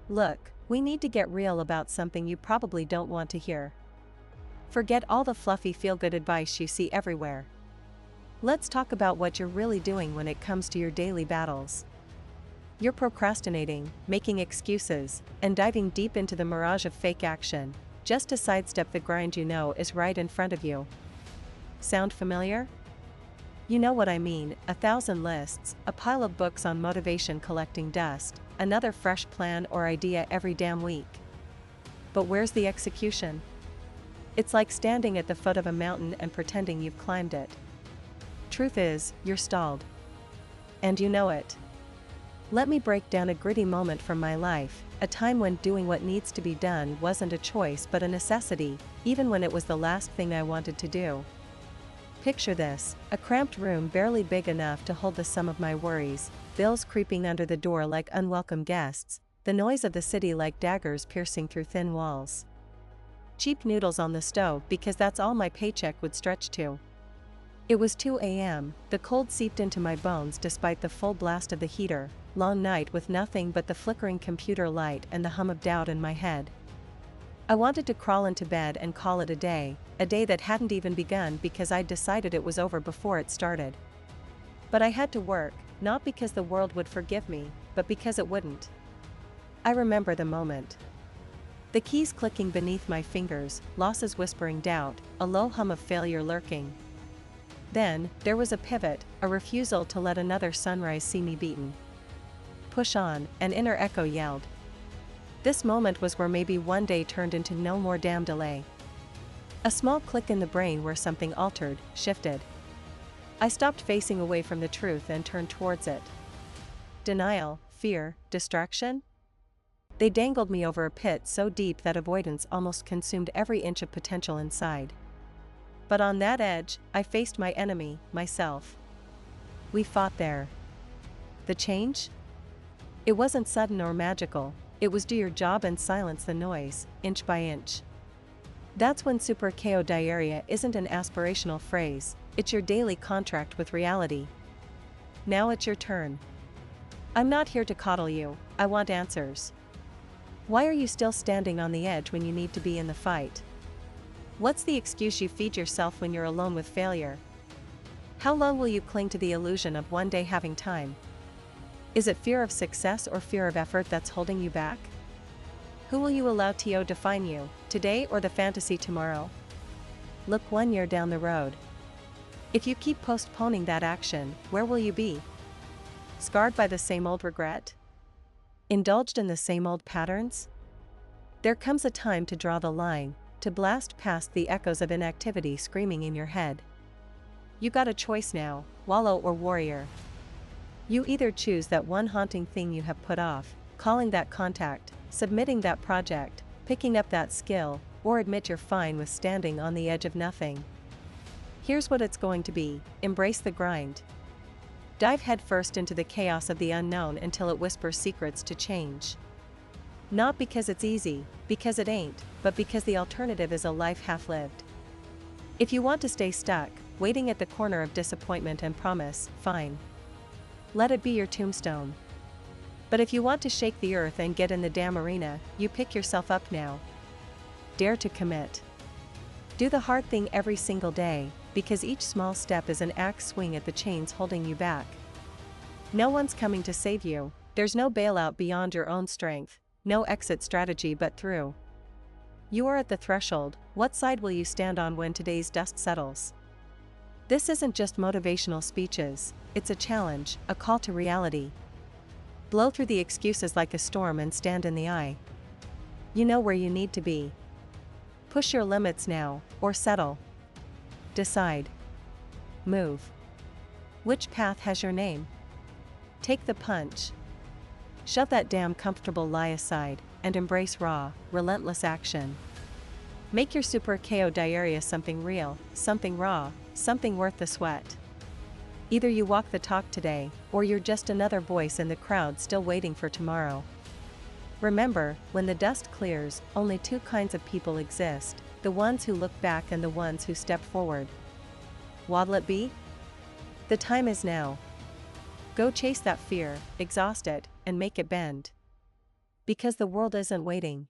Look, we need to get real about something you probably don't want to hear. Forget all the fluffy feel-good advice you see everywhere. Let's talk about what you're really doing when it comes to your daily battles. You're procrastinating, making excuses, and diving deep into the mirage of fake action, just to sidestep the grind you know is right in front of you. Sound familiar? You know what I mean, 1,000 lists, a pile of books on motivation collecting dust, another fresh plan or idea every damn week. But where's the execution? It's like standing at the foot of a mountain and pretending you've climbed it. Truth is, you're stalled. And you know it. Let me break down a gritty moment from my life, a time when doing what needs to be done wasn't a choice but a necessity, even when it was the last thing I wanted to do. Picture this, a cramped room barely big enough to hold the sum of my worries, bills creeping under the door like unwelcome guests, the noise of the city like daggers piercing through thin walls. Cheap noodles on the stove because that's all my paycheck would stretch to. It was 2 a.m., the cold seeped into my bones despite the full blast of the heater, long night with nothing but the flickering computer light and the hum of doubt in my head. I wanted to crawl into bed and call it a day that hadn't even begun because I'd decided it was over before it started. But I had to work, not because the world would forgive me, but because it wouldn't. I remember the moment. The keys clicking beneath my fingers, losses whispering doubt, a low hum of failure lurking. Then, there was a pivot, a refusal to let another sunrise see me beaten. Push on, an inner echo yelled. This moment was where maybe one day turned into no more damn delay. A small click in the brain where something altered, shifted. I stopped facing away from the truth and turned towards it. Denial, fear, distraction? They dangled me over a pit so deep that avoidance almost consumed every inch of potential inside. But on that edge, I faced my enemy, myself. We fought there. The change? It wasn't sudden or magical. It was do your job and silence the noise, inch by inch. That's when super KO diarrhea isn't an aspirational phrase, it's your daily contract with reality. Now it's your turn. I'm not here to coddle you, I want answers. Why are you still standing on the edge when you need to be in the fight? What's the excuse you feed yourself when you're alone with failure? How long will you cling to the illusion of one day having time? Is it fear of success or fear of effort that's holding you back? Who will you allow to define you, today or the fantasy tomorrow? Look 1 year down the road. If you keep postponing that action, where will you be? Scarred by the same old regret? Indulged in the same old patterns? There comes a time to draw the line, to blast past the echoes of inactivity screaming in your head. You got a choice now, wallow or warrior. You either choose that one haunting thing you have put off, calling that contact, submitting that project, picking up that skill, or admit you're fine with standing on the edge of nothing. Here's what it's going to be: embrace the grind. Dive headfirst into the chaos of the unknown until it whispers secrets to change. Not because it's easy, because it ain't, but because the alternative is a life half-lived. If you want to stay stuck, waiting at the corner of disappointment and promise, fine. Let it be your tombstone. But if you want to shake the earth and get in the damn arena, you pick yourself up now. Dare to commit. Do the hard thing every single day, because each small step is an axe swing at the chains holding you back. No one's coming to save you, there's no bailout beyond your own strength, no exit strategy but through. You are at the threshold. What side will you stand on when today's dust settles? This isn't just motivational speeches, it's a challenge, a call to reality. Blow through the excuses like a storm and stand in the eye. You know where you need to be. Push your limits now, or settle. Decide. Move. Which path has your name? Take the punch. Shove that damn comfortable lie aside, and embrace raw, relentless action. Make your super KO diarrhea something real, something raw, something worth the sweat. Either you walk the talk today, or you're just another voice in the crowd still waiting for tomorrow. Remember, when the dust clears, only two kinds of people exist, the ones who look back and the ones who step forward. What'll it be? The time is now. Go chase that fear, exhaust it, and make it bend. Because the world isn't waiting.